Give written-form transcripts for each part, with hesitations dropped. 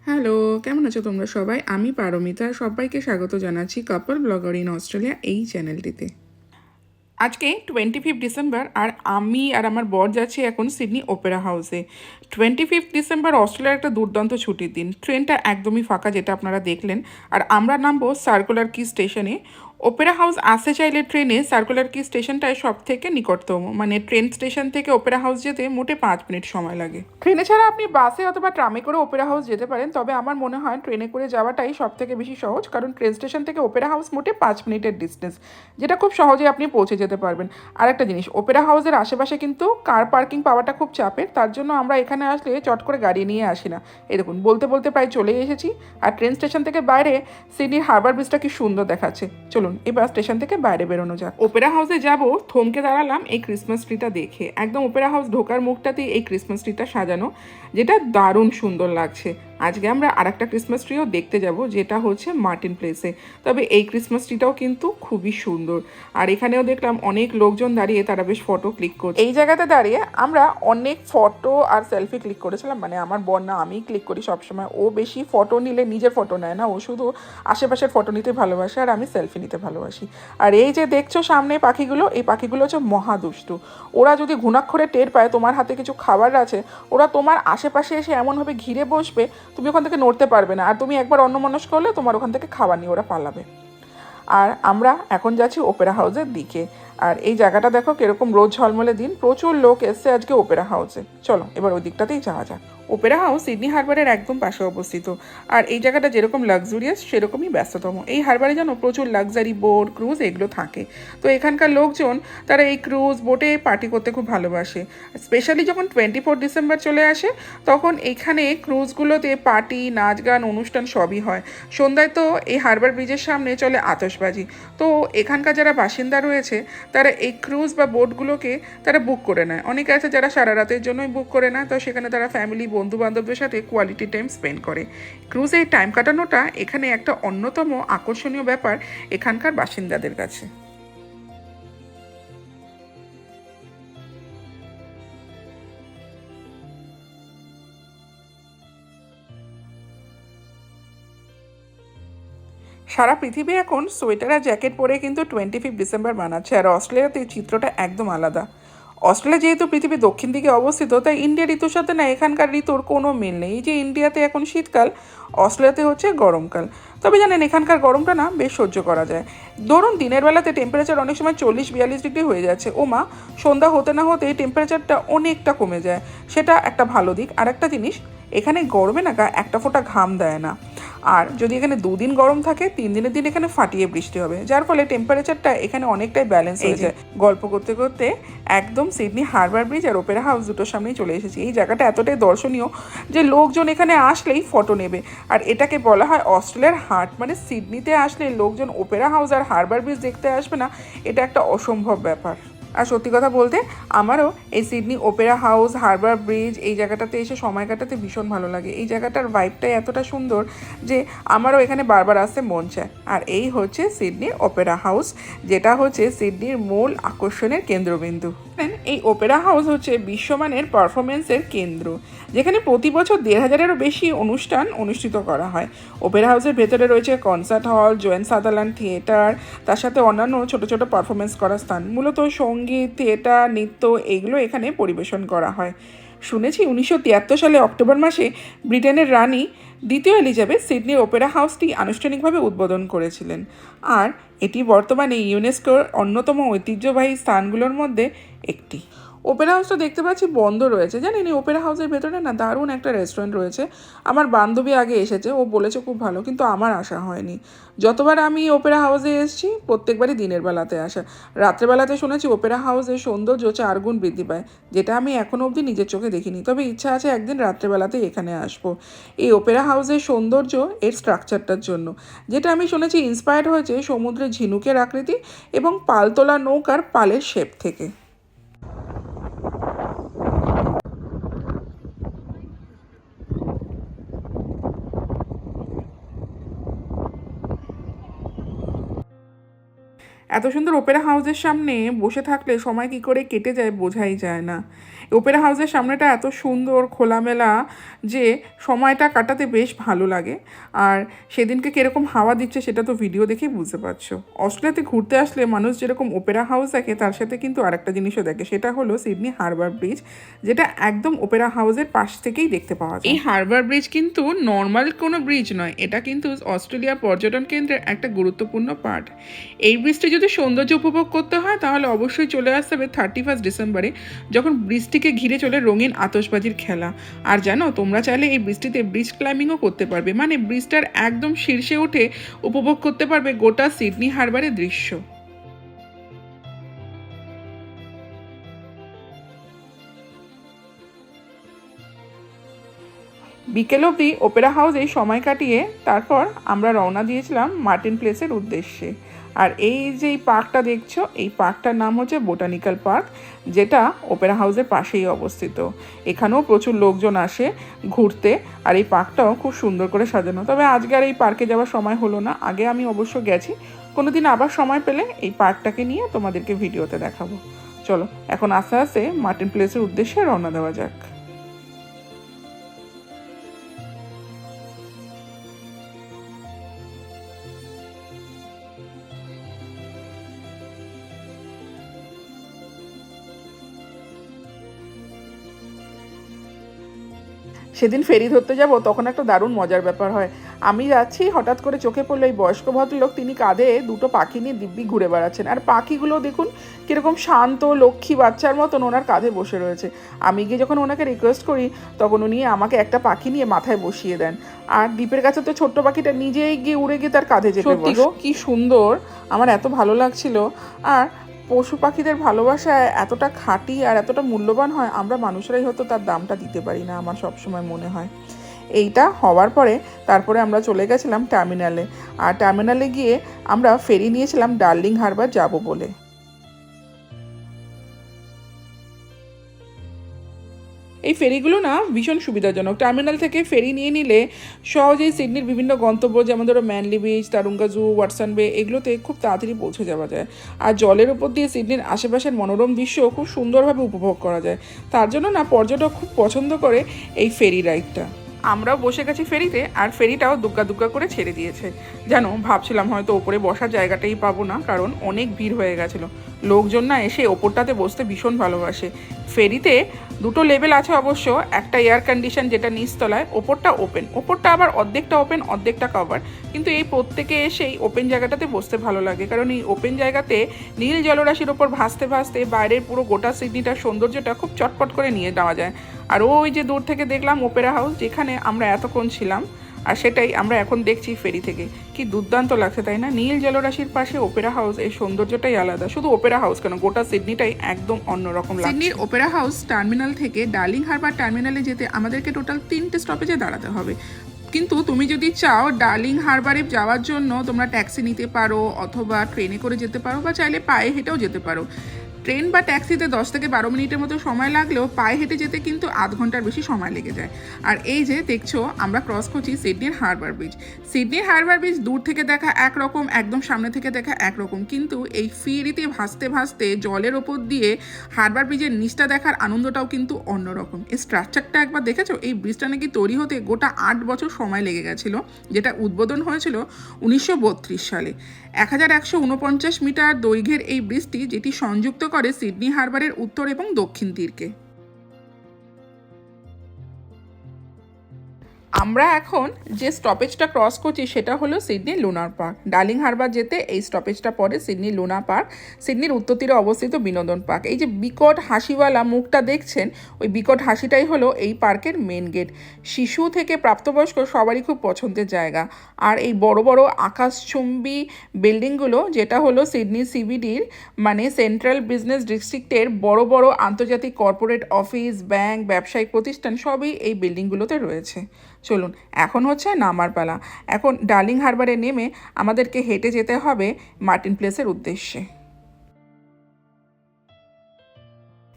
Hello, কেমন আছো তোমরা সবাই? আমি পারমিতা, সবাইকে স্বাগত জানাচ্ছি কাপল ব্লগার ইন অস্ট্রেলিয়া এই চ্যানেলটিতে। আজকে 25 ডিসেম্বর আর আমি আর আমার বর যাচ্ছি এখন সিডনি ওপেরা হাউসে। 25 ডিসেম্বর অস্ট্রেলিয়ার একটা দুর্দান্ত ছুটির দিন। ট্রেনটা একদমই ফাঁকা, যেটা আপনারা দেখলেন। আর আমরা নামবো সার্কুলার কি স্টেশনে। ওপেরা হাউস আসতে চাইলে ট্রেনে সার্কুলার কি স্টেশনটায় সব থেকে নিকটতম, মানে ট্রেন স্টেশন থেকে ওপেরা হাউস যেতে মোটে 5 মিনিট সময় লাগে। ট্রেনে ছাড়া আপনি বাসে অথবা ট্রামে করে ওপেরা হাউস যেতে পারেন, তবে আমার মনে হয় ট্রেনে করে যাওয়াটাই সব থেকে বেশি সহজ, কারণ ট্রেন স্টেশন থেকে ওপেরা হাউস মোটে 5 মিনিটের ডিস্টেন্স, যেটা খুব সহজে আপনি পৌঁছে যেতে পারবেন। আর একটা জিনিস, ওপেরা হাউসের আশেপাশে কিন্তু কার পার্কিং পাওয়াটা খুব চাপের, তার জন্য আমরা এখানে আসলে চট করে গাড়ি নিয়ে আসি না। এই দেখুন, বলতে বলতে প্রায় চলে এসেছি। আর ট্রেন স্টেশন থেকে বাইরে সিডনির হারবার ব্রিজটা কি সুন্দর দেখাচ্ছে। চলুন এবার স্টেশন থেকে বাইরে বেরোনো যাক। ওপেরা হাউসে যাব, থমকে দাঁড়ালাম এই ক্রিসমাস ট্রিটা দেখে। একদম ওপেরা হাউস ঢোকার মুখটাতেই এই ক্রিসমাস ট্রিটা সাজানো, যেটা দারুণ সুন্দর লাগছে। আজকে আমরা আরেকটা ক্রিসমাস ট্রিও দেখতে যাব, যেটা হচ্ছে মার্টিন প্লেসে। তবে এই ক্রিসমাস ট্রিটাও কিন্তু খুবই সুন্দর। আর এখানেও দেখলাম অনেক লোকজন দাঁড়িয়ে, তারা বেশ ফটো ক্লিক করছে। এই জায়গাতে দাঁড়িয়ে আমরা অনেক ফটো আর সেলফি ক্লিক করেছিলাম। মানে আমার বোন না, আমি ক্লিক করি সবসময়। ও বেশি ফটো নিলে নিজের ফটো নেয় না, ও শুধু আশেপাশের ফটো নিতে ভালোবাসে, আর আমি সেলফি নিতে ভালোবাসি। আর এই যে দেখছো সামনে পাখিগুলো, এই পাখিগুলো হচ্ছে মহাদুষ্টু। ওরা যদি ঘুণাক্ষরে টের পায় তোমার হাতে কিছু খাবার আছে, ওরা তোমার আশেপাশে এসে এমনভাবে ঘিরে বসবে, তুমি ওখান থেকে নড়তে পারবে না। আর তুমি একবার অন্যমনস্ক করলে তোমার ওখান থেকে খাবার নিয়ে ওরা পালাবে। আর আমরা এখন যাচ্ছি ওপেরা হাউসের দিকে। আর এই জায়গাটা দেখো কিরকম রোদ ঝলমলে দিন, প্রচুর লোক এসছে আজকে ওপেরা হাউসে। চলো এবার ওই দিকটাতেই যাওয়া যাক। ওপেরা হাউস সিডনি হারবারের একদম পাশে অবস্থিত। আর এই জায়গাটা যেরকম লাক্সুরিয়াস, সেরকমই ব্যস্ততম। এই হারবারে যেন প্রচুর লাক্সারি বোট, ক্রুজ এগুলো থাকে। তো এখানকার লোকজন তারা এই ক্রুজ বোটে পার্টি করতে খুব ভালোবাসে। স্পেশালি যখন 24 ডিসেম্বর চলে আসে, তখন এখানে ক্রুজগুলোতে পার্টি, নাচ গান, অনুষ্ঠান সবই হয়। সন্ধ্যায় তো এই হারবার ব্রিজের সামনে চলে আতশবাজি। তো এখানকার যারা বাসিন্দা রয়েছে, তারা এই ক্রুজ বা বোটগুলোকে তারা বুক করে নেয়। অনেকে আছে যারা সারা রাতের জন্যই বুক করে নেয়, তো সেখানে তারা ফ্যামিলি, বন্ধু বান্ধবদের সাথে কোয়ালিটি টাইম স্পেন্ড করে। ক্রুজে এই টাইম কাটানোটা এখানে একটা অন্যতম আকর্ষণীয় ব্যাপার এখানকার বাসিন্দাদের কাছে। সারা পৃথিবী এখন সোয়েটার আর জ্যাকেট পরে কিন্তু 25 ডিসেম্বর মানাচ্ছে, আর অস্ট্রেলিয়াতে চিত্রটা একদম আলাদা। অস্ট্রেলিয়া যেহেতু পৃথিবীর দক্ষিণ দিকে অবস্থিত, তাই ইন্ডিয়ার ঋতুর সাথে না এখানকার ঋতুর কোনো মিল নেই। এই যে ইন্ডিয়াতে এখন শীতকাল, অস্ট্রেলিয়াতে হচ্ছে গরমকাল। তবে জানেন, এখানকার গরমটা না বেশ সহ্য করা যায়। ধরুন দিনের বেলাতে টেম্পারেচার অনেক সময় 40-42 ডিগ্রি হয়ে যাচ্ছে, ওমা সন্ধ্যা হতে না হতে টেম্পারেচারটা অনেকটা কমে যায়। সেটা একটা ভালো দিক। আর একটা জিনিস, এখানে গরমে না একটা ফোঁটা ঘাম দেয় না। আর যদি এখানে 2 দিন গরম থাকে, 3 দিনের দিন এখানে ফাটিয়ে বৃষ্টি হবে, যার ফলে টেম্পারেচারটা এখানে অনেকটাই ব্যালেন্স হয়ে যায়। গল্প করতে করতে একদম সিডনি হারবার ব্রিজ আর ওপেরা হাউস দুটোর সামনেই চলে এসেছি। এই জায়গাটা এতটাই দর্শনীয় যে লোকজন এখানে আসলেই ফটো নেবে। আর এটাকে বলা হয় অস্ট্রেলিয়ার হার্ট। মানে সিডনিতে আসলে লোকজন ওপেরা হাউস আর হারবার ব্রিজ দেখতে আসবে না, এটা একটা অসম্ভব ব্যাপার। আর সত্যি কথা বলতে, আমারও এই Sydney Opera house, Harbour bridge এই জায়গাটাতে এসে সময় কাটাতে ভীষণ ভালো লাগে। এই জায়গাটার ভাইবটাই এতটা সুন্দর যে আমারও এখানে বারবার আসতে মন চায়। আর এই হচ্ছে সিডনির ওপেরা হাউস, যেটা হচ্ছে সিডনির মূল আকর্ষণের কেন্দ্রবিন্দু। এই ওপেরা হাউস হচ্ছে বিশ্বমানের পারফরমেন্সের কেন্দ্র, যেখানে প্রতি বছর 1,500-এরও বেশি অনুষ্ঠান অনুষ্ঠিত করা হয়। ওপেরা হাউসের ভেতরে রয়েছে কনসার্ট হল, জোয়েন সাদারল্যান্ড থিয়েটার, তার সাথে অন্যান্য ছোট ছোট পারফরমেন্স করার স্থান। মূলত সঙ্গীত, থিয়েটার, নৃত্য এইগুলো এখানে পরিবেশন করা হয়। শুনেছি 1973 সালে অক্টোবর মাসে ব্রিটেনের রানী দ্বিতীয় এলিজাবেথ সিডনির ওপেরা হাউসটি আনুষ্ঠানিকভাবে উদ্বোধন করেছিলেন। আর এটি বর্তমানে ইউনেস্কোর অন্যতম ঐতিহ্যবাহী স্থানগুলোর মধ্যে একটি। ওপেরা হাউসটা দেখতে পাচ্ছি বন্ধ রয়েছে। জানেন, এই ওপেরা হাউসের ভেতরে না দারুণ একটা রেস্টুরেন্ট রয়েছে। আমার বান্ধবী আগে এসেছে, ও বলেছে খুব ভালো, কিন্তু আমার আসা হয়নি। যতবার আমি ওপেরা হাউসে এসেছি প্রত্যেকবারই দিনের বেলাতে আসা। রাত্রেবেলাতে শুনেছি ওপেরা হাউসের সৌন্দর্য 4 গুণ বৃদ্ধি পায়, যেটা আমি এখনও অবধি নিজের চোখে দেখিনি। তবে ইচ্ছা আছে একদিন রাত্রেবেলাতেই এখানে আসবো। এই ওপেরা হাউসের সৌন্দর্য এর স্ট্রাকচারটার জন্য, যেটা আমি শুনেছি ইন্সপায়ার্ড হয়েছে সমুদ্রের ঝিনুকের আকৃতি এবং পালতোলা নৌকার পালের শেপ থেকে। এত সুন্দর ওপেরা হাউসের সামনে বসে থাকলে সময় কী করে কেটে যায় বোঝাই যায় না। ওপেরা হাউসের সামনেটা এত সুন্দর খোলামেলা যে সময়টা কাটাতে বেশ ভালো লাগে। আর সেদিনকে কীরকম হাওয়া দিচ্ছে সেটা তো ভিডিও দেখেই বুঝতে পারছো। অস্ট্রেলিয়াতে ঘুরতে আসলে মানুষ যেরকম ওপেরা হাউস দেখে তার সাথে কিন্তু আরেকটা জিনিসও দেখে, সেটা হলো সিডনি হারবার ব্রিজ, যেটা একদম ওপেরা হাউসের পাশ থেকেই দেখতে পাওয়া যায়। এই হারবার ব্রিজ কিন্তু নর্মাল কোনো ব্রিজ নয়, এটা কিন্তু অস্ট্রেলিয়া পর্যটন কেন্দ্রের একটা গুরুত্বপূর্ণ পার্ট। এই ব্রিজটি যদি সৌন্দর্য উপভোগ করতে হয় তাহলে অবশ্যই চলে আসতে হবে 31 ডিসেম্বরে, যখন ব্রিজটিকে ঘিরে চলে রঙিন আতশবাজির খেলা। আর জানো, তোমরা চাইলে এই ব্রিজটিতে ব্রিজ ক্লাইম্বিংও করতে পারবে, মানে ব্রিজটার একদম শীর্ষে উঠে উপভোগ করতে পারবে গোটা সিডনি হারবারের দৃশ্য। বিকেল অবধি ওপেরা হাউসে সময় কাটিয়ে তারপর আমরা রওনা দিয়েছিলাম মার্টিন প্লেসের উদ্দেশ্যে। আর এই যে পার্কটা দেখছো, এই পার্কটার নাম হচ্ছে বোটানিক্যাল পার্ক, যেটা ওপেরা হাউসের পাশেই অবস্থিত। এখানেও প্রচুর লোকজন আসে ঘুরতে, আর এই পার্কটাও খুব সুন্দর করে সাজানো। তবে আজকে আর এই পার্কে যাওয়ার সময় হলো না, আগে আমি অবশ্য গেছি। কোনো দিন আবার সময় পেলে এই পার্কটাকে নিয়ে তোমাদেরকে ভিডিওতে দেখাবো। চলো এখন আস্তে আস্তে মার্টিন প্লেসের উদ্দেশ্যে রওনা দেওয়া যাক। সেদিন ফেরি ধরতে যাব, তখন একটা দারুণ মজার ব্যাপার হয়। আমি যাচ্ছি, হঠাৎ করে চোখে পড়লো এই বয়স্ক ভদ্রলোক, তিনি কাঁধে দুটো পাখি নিয়ে দিব্যি ঘুরে বেড়াচ্ছেন। আর পাখিগুলো দেখুন কীরকম শান্ত লক্ষ্মী বাচ্চার মতন ওনার কাঁধে বসে রয়েছে। আমি গিয়ে যখন ওনাকে রিকোয়েস্ট করি তখন উনি আমাকে একটা পাখি নিয়ে মাথায় বসিয়ে দেন। আর দ্বীপের কাছে তো ছোট্ট পাখিটা নিজেই গিয়ে উড়ে গিয়ে তার কাঁধে যেতে বসে। সত্যি গো, কি সুন্দর, আমার এত ভালো লাগছিল। আর পশু পাখিদের ভালোবাসা এতটা খাঁটি আর এতটা মূল্যবান হয়, আমরা মানুষরাই হয়তো তার দামটা দিতে পারি না, আমার সবসময় মনে হয়। এইটা হওয়ার পরে তারপরে আমরা চলে গেছিলাম টার্মিনালে। আর টার্মিনালে গিয়ে আমরা ফেরি নিয়েছিলাম ডার্লিং হারবার যাব বলে। এই ফেরিগুলো না ভীষণ সুবিধাজনক। টার্মিনাল থেকে ফেরি নিয়ে নিলে সহজেই সিডনির বিভিন্ন গন্তব্য, যেমন ধরো ম্যানলি বিচ, তারুঙ্গা জু, ওয়াটসন বে, এগুলোতে খুব তাড়াতাড়ি পৌঁছে যাওয়া যায়। আর জলের উপর দিয়ে সিডনির আশেপাশের মনোরম দৃশ্য খুব সুন্দরভাবে উপভোগ করা যায়। তার জন্য না পর্যটক খুব পছন্দ করে এই ফেরি রাইডটা। আমরাও বসে গেছি ফেরিতে, আর ফেরিটাও দুগ্গা দুগ্গা করে ছেড়ে দিয়েছে। জানো, ভাবছিলাম হয়তো ওপরে বসার জায়গাটাই পাবো না, কারণ অনেক ভিড় হয়ে গেছিলো। লোকজন না এসে ওপরটাতে বসতে ভীষণ ভালোবাসে। ফেরিতে দুটো লেভেল আছে অবশ্য, একটা এয়ার কন্ডিশন যেটা নিচতলায়, ওপরটা ওপেন, ওপরটা আবার অর্ধেকটা ওপেন অর্ধেকটা কভার। কিন্তু এই প্রত্যেকে এসেই ওপেন জায়গাটাতে বসতে ভালো লাগে, কারণ এই ওপেন জায়গাতে নীল জলরাশির ওপর ভাসতে ভাসতে বাইরের পুরো গোটা সিডনিটার সৌন্দর্যটা খুব চটপট করে নিয়ে যাওয়া যায়। আর ওই যে দূর থেকে দেখলাম ওপেরা হাউস, যেখানে আমরা এতক্ষণ ছিলাম, আর সেটাই আমরা এখন দেখছি ফেরি থেকে। কি দুর্দান্ত লাগছে, তাই না? নীল জলরাশির পাশে ওপেরা হাউস, এই সৌন্দর্যটাই আলাদা। শুধু ওপেরা হাউস কেন, গোটা সিডনিটাই একদম অন্যরকম লাগছে। সিডনির ওপেরা হাউস টার্মিনাল থেকে ডার্লিং হারবার টার্মিনালে যেতে আমাদেরকে টোটাল 3টে স্টপেজে দাঁড়াতে হবে। কিন্তু তুমি যদি চাও ডার্লিং হারবারে যাওয়ার জন্য, তোমরা ট্যাক্সি নিতে পারো, অথবা ট্রেনে করে যেতে পারো, বা চাইলে পায়ে হেঁটেও যেতে পারো। ট্রেন বা ট্যাক্সিতে 10 থেকে 12 মিনিটের মতো সময় লাগলেও পায়ে হেঁটে যেতে কিন্তু আধ ঘন্টার বেশি সময় লেগে যায়। আর এই যে দেখছো, আমরা ক্রস করছি সিডনির হারবার ব্রিজ। সিডনির হারবার ব্রিজ দূর থেকে দেখা একরকম, একদম সামনে থেকে দেখা একরকম, কিন্তু এই ফেরিতে ভাসতে ভাসতে জলের ওপর দিয়ে হারবার ব্রিজের নিচটা দেখার আনন্দটাও কিন্তু অন্যরকম। এই স্ট্রাকচারটা একবার দেখেছো? এই ব্রিজটা নাকি তৈরি হতে গোটা 8 বছর সময় লেগে গেছিলো, যেটা উদ্বোধন হয়েছিল 1932 সালে। 1149 মিটার দৈর্ঘ্যের এই ব্রিজটি, যেটি সংযুক্ত করে সিডনি হারবারের উত্তর এবং দক্ষিণ তীরকে। আমরা এখন যে স্টপেজটা ক্রস করছি সেটা হলো Sydney lunar park. Darling Harbour যেতে এই স্টপেজটা পড়ে সিডনি লুনা পার্ক, সিডনির উত্তর তীরে অবস্থিত বিনোদন পার্ক। এই যে বিকট হাসিওয়ালা মুখটা দেখছেন, ওই বিকট হাসিটাই হলো এই পার্কের মেন গেট। শিশু থেকে প্রাপ্তবয়স্ক সবারই খুব পছন্দের জায়গা। আর এই বড় বড় আকাশচুম্বী বিল্ডিংগুলো, যেটা হলো সিডনি সিবিডির মানে সেন্ট্রাল বিজনেস ডিস্ট্রিক্টের বড় বড় আন্তর্জাতিক কর্পোরেট অফিস, ব্যাংক, ব্যবসায়িক প্রতিষ্ঠান সবই এই বিল্ডিংগুলোতে রয়েছে। চলুন এখন হচ্ছে নামার পালা। এখন ডার্লিং হারবারে নেমে আমাদেরকে হেঁটে যেতে হবে মার্টিন প্লেসের উদ্দেশ্যে।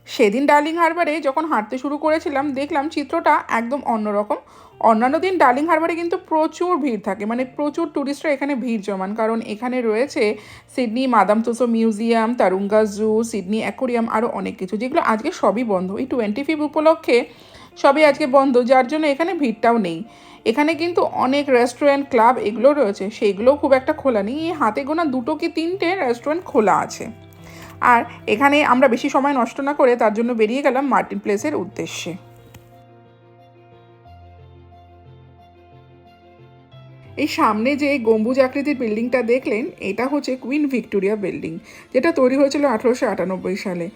সেদিন ডার্লিং হারবারে যখন হাঁটতে শুরু করেছিলাম দেখলাম চিত্রটা একদম অন্যরকম। অন্যান্য দিন ডার্লিং হারবারে কিন্তু প্রচুর ভিড় থাকে, মানে প্রচুর ট্যুরিস্টরা এখানে ভিড় জমান, কারণ এখানে রয়েছে সিডনি মাদাম তুসো মিউজিয়াম, তারুঙ্গা জু, সিডনি অ্যাকোরিয়াম, আরও অনেক কিছু, যেগুলো আজকে সবই বন্ধ। এই 25 উপলক্ষে সবই আজকে বন্ধ, যার জন্য এখানে ভিড়টাও নেই। এখানে কিন্তু অনেক রেস্টুরেন্ট, ক্লাব এগুলো রয়েছে, সেইগুলোও খুব একটা খোলা নেই। এই হাতে গোনা 2 কি 3টে রেস্টুরেন্ট খোলা আছে। আর এখানে আমরা বেশি সময় নষ্ট না করে তার জন্য বেরিয়ে গেলাম মার্টিন প্লেসের উদ্দেশ্যে। এই সামনে যে গম্বুজ আকৃতির বিল্ডিংটা দেখলেন, এটা হচ্ছে কুইন ভিক্টোরিয়া বিল্ডিং, যেটা তৈরি হয়েছিল 1898 সালে।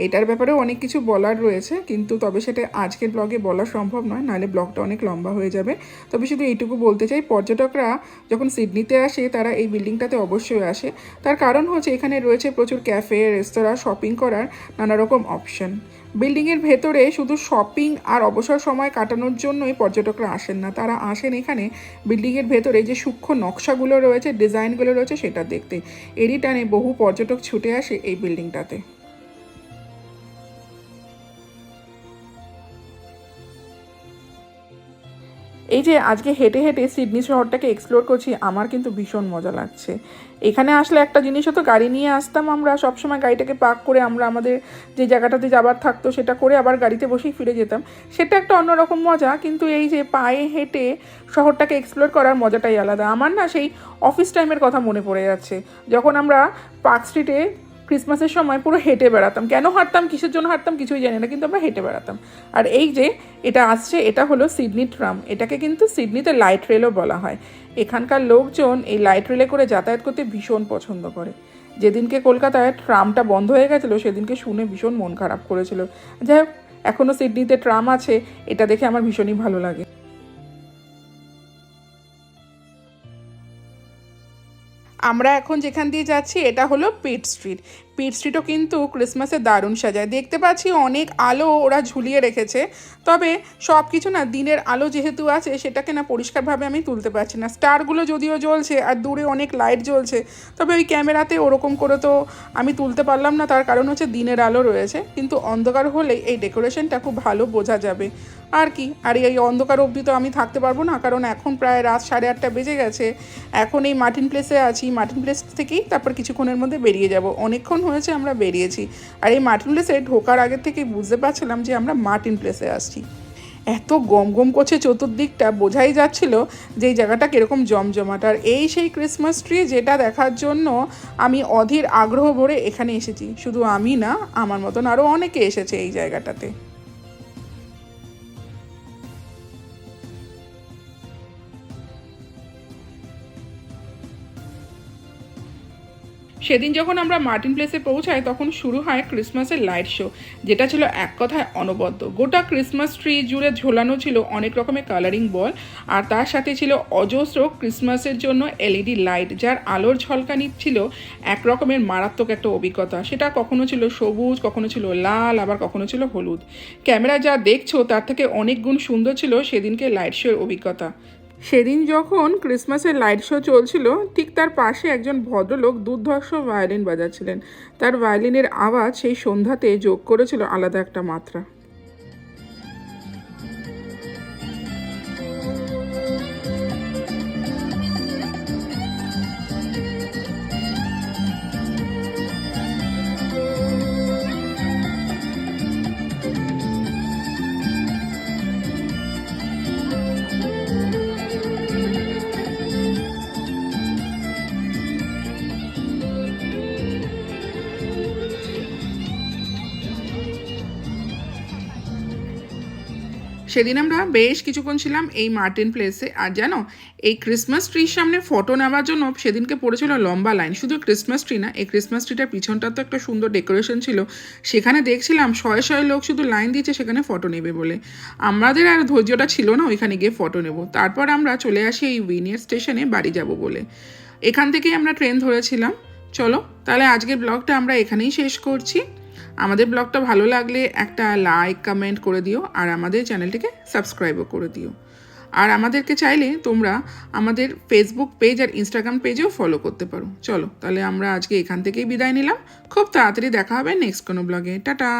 এটার ব্যাপারেও অনেক কিছু বলার রয়েছে, কিন্তু তবে সেটা আজকের ব্লগে বলা সম্ভব নয়, নাহলে ব্লগটা অনেক লম্বা হয়ে যাবে। তবে শুধু এইটুকু বলতে চাই, পর্যটকরা যখন সিডনিতে আসে তারা এই বিল্ডিংটাতে অবশ্যই আসে। তার কারণ হচ্ছে এখানে রয়েছে প্রচুর ক্যাফে, রেস্তোরাঁ, শপিং করার নানা রকম অপশন। বিল্ডিংয়ের ভেতরে শুধু শপিং আর অবসর সময় কাটানোর জন্যই পর্যটকরা আসেন না, তারা আসেন এখানে বিল্ডিংয়ের ভেতরে যে সূক্ষ্ম নকশাগুলো রয়েছে, ডিজাইনগুলো রয়েছে সেটা দেখতে। এরই টানে বহু পর্যটক ছুটে আসে এই বিল্ডিংটাতে। এই যে আজকে হেঁটে হেঁটে সিডনি শহরটাকে এক্সপ্লোর করছি, আমার কিন্তু ভীষণ মজা লাগছে। এখানে আসলে একটা জিনিসও তো, গাড়ি নিয়ে আসতাম আমরা, সবসময় গাড়িটাকে পার্ক করে আমরা আমাদের যে জায়গাটাতে যাবার থাকতো সেটা করে আবার গাড়িতে বসেই ফিরে যেতাম, সেটা একটা অন্যরকম মজা। কিন্তু এই যে পায়ে হেঁটে শহরটাকে এক্সপ্লোর করার মজাটাই আলাদা। আমার না সেই অফিস টাইমের কথা মনে পড়ে যাচ্ছে, যখন আমরা পার্ক স্ট্রিটে ক্রিসমাসের সময় পুরো হেঁটে বেড়াতাম। কেন হাঁটতাম, কিসের জন্য হাঁটতাম কিছুই জানি না, কিন্তু আমরা হেঁটে বেড়াতাম। আর এই যে এটা আসছে, এটা হলো সিডনি ট্রাম। এটাকে কিন্তু সিডনিতে লাইট রেলও বলা হয়। এখানকার লোকজন এই লাইট রেলে করে যাতায়াত করতে ভীষণ পছন্দ করে। যেদিনকে কলকাতায় ট্রামটা বন্ধ হয়ে গেছিলো সেদিনকে শুনে ভীষণ মন খারাপ করেছিল। যাই হোক, এখনও সিডনিতে ট্রাম আছে, এটা দেখে আমার ভীষণই ভালো লাগে। আমরা এখন যেখান দিয়ে যাচ্ছি এটা হলো পিট স্ট্রিট। পিট স্ট্রিটও কিন্তু ক্রিসমাসে দারুণ সাজায়, দেখতে পাচ্ছি অনেক আলো ওরা ঝুলিয়ে রেখেছে। তবে সব কিছু না দিনের আলো যেহেতু আছে, সেটাকে না পরিষ্কারভাবে আমি তুলতে পারছি না। স্টারগুলো যদিও জ্বলছে আর দূরে অনেক লাইট জ্বলছে, তবে ওই ক্যামেরাতে ওরকম করে তো আমি তুলতে পারলাম না, তার কারণ হচ্ছে দিনের আলো রয়েছে। কিন্তু অন্ধকার হলে এই ডেকোরেশনটা খুব ভালো বোঝা যাবে। আর কি, আর এই অন্ধকার অবধি তো আমি থাকতে পারবো না, কারণ এখন প্রায় রাত 8:30 বেজে গেছে। এখন এই মার্টিন প্লেসে আছি, মার্টিন প্লেস থেকেই তারপর কিছুক্ষণের মধ্যে বেরিয়ে যাব। অনেকক্ষণ হয়েছে আমরা বেরিয়েছি, আর এই মার্টিন প্লেসে ঢোকার আগে থেকেই বুঝতে পারছিলাম যে আমরা মার্টিন প্লেসে আসছি। এত গম গম করছে চতুর্দিকটা, বোঝাই যাচ্ছিল যে এই জায়গাটা কীরকম জমজমাট। আর এই সেই ক্রিসমাস ট্রি যেটা দেখার জন্য আমি অধীর আগ্রহ ভরে এখানে এসেছি। শুধু আমি না, আমার মতন আরও অনেকে এসেছে এই জায়গাটাতে। সেদিন যখন আমরা মার্টিন প্লেসে পৌঁছাই তখন শুরু হয় ক্রিসমাসের লাইট শো, যেটা ছিল এক কথায় অনবদ্য। গোটা ক্রিসমাস ট্রি জুড়ে ঝোলানো ছিল অনেক রকমের কালারিং বল, আর তার সাথে ছিল অজস্র ক্রিসমাসের জন্য এলইডি লাইট, যার আলোর ঝলকানি ছিল এক রকমের মারাত্মক একটা অভিজ্ঞতা। সেটা কখনো ছিল সবুজ, কখনো ছিল লাল, আবার কখনো ছিল হলুদ। ক্যামেরা যা দেখছো তার থেকে অনেক গুণ সুন্দর ছিল সেদিনকে লাইট শোর অভিজ্ঞতা। সেদিন যখন ক্রিসমাসের লাইট শো চলছিল, ঠিক তার পাশে একজন ভদ্রলোক দুর্ধর্ষ ভায়োলিন বাজাচ্ছিলেন। তার ভায়োলিনের আওয়াজ সেই সন্ধ্যাতে যোগ করেছিল আলাদা একটা মাত্রা। সেদিন আমরা বেশ কিছুক্ষণ ছিলাম এই মার্টিন প্লেসে। আর জানো, এই ক্রিসমাস ট্রির সামনে ফটো নেওয়ার জন্য সেদিনকে পড়েছিল লম্বা লাইন। শুধু ক্রিসমাস ট্রি না, এই ক্রিসমাস ট্রিটার পিছনটা তো একটা সুন্দর ডেকোরেশন ছিল, সেখানে দেখছিলাম শয়ে শয়ে লোক শুধু লাইন দিচ্ছে সেখানে ফটো নেবে বলে। আমাদের আর ধৈর্যটা ছিল না ওইখানে গিয়ে ফটো নেব। তারপর আমরা চলে আসি এই উইনিয়ার স্টেশনে বাড়ি যাব বলে। এখান থেকেই আমরা ট্রেন ধরেছিলাম। চলো তাহলে আজকের ব্লগটা আমরা এখানেই শেষ করছি। আমাদের ব্লগটা ভালো লাগলে একটা লাইক কমেন্ট করে দিও, আর আমাদের চ্যানেলটিকে সাবস্ক্রাইবও করে দিও। আর আমাদেরকে চাইলে তোমরা আমাদের ফেসবুক পেজ আর ইনস্টাগ্রাম পেজেও ফলো করতে পারো। চলো তাহলে আমরা আজকে এখান থেকেই বিদায় নিলাম। খুব তাড়াতাড়ি দেখা হবে নেক্সট কোনো ব্লগে। টাটা।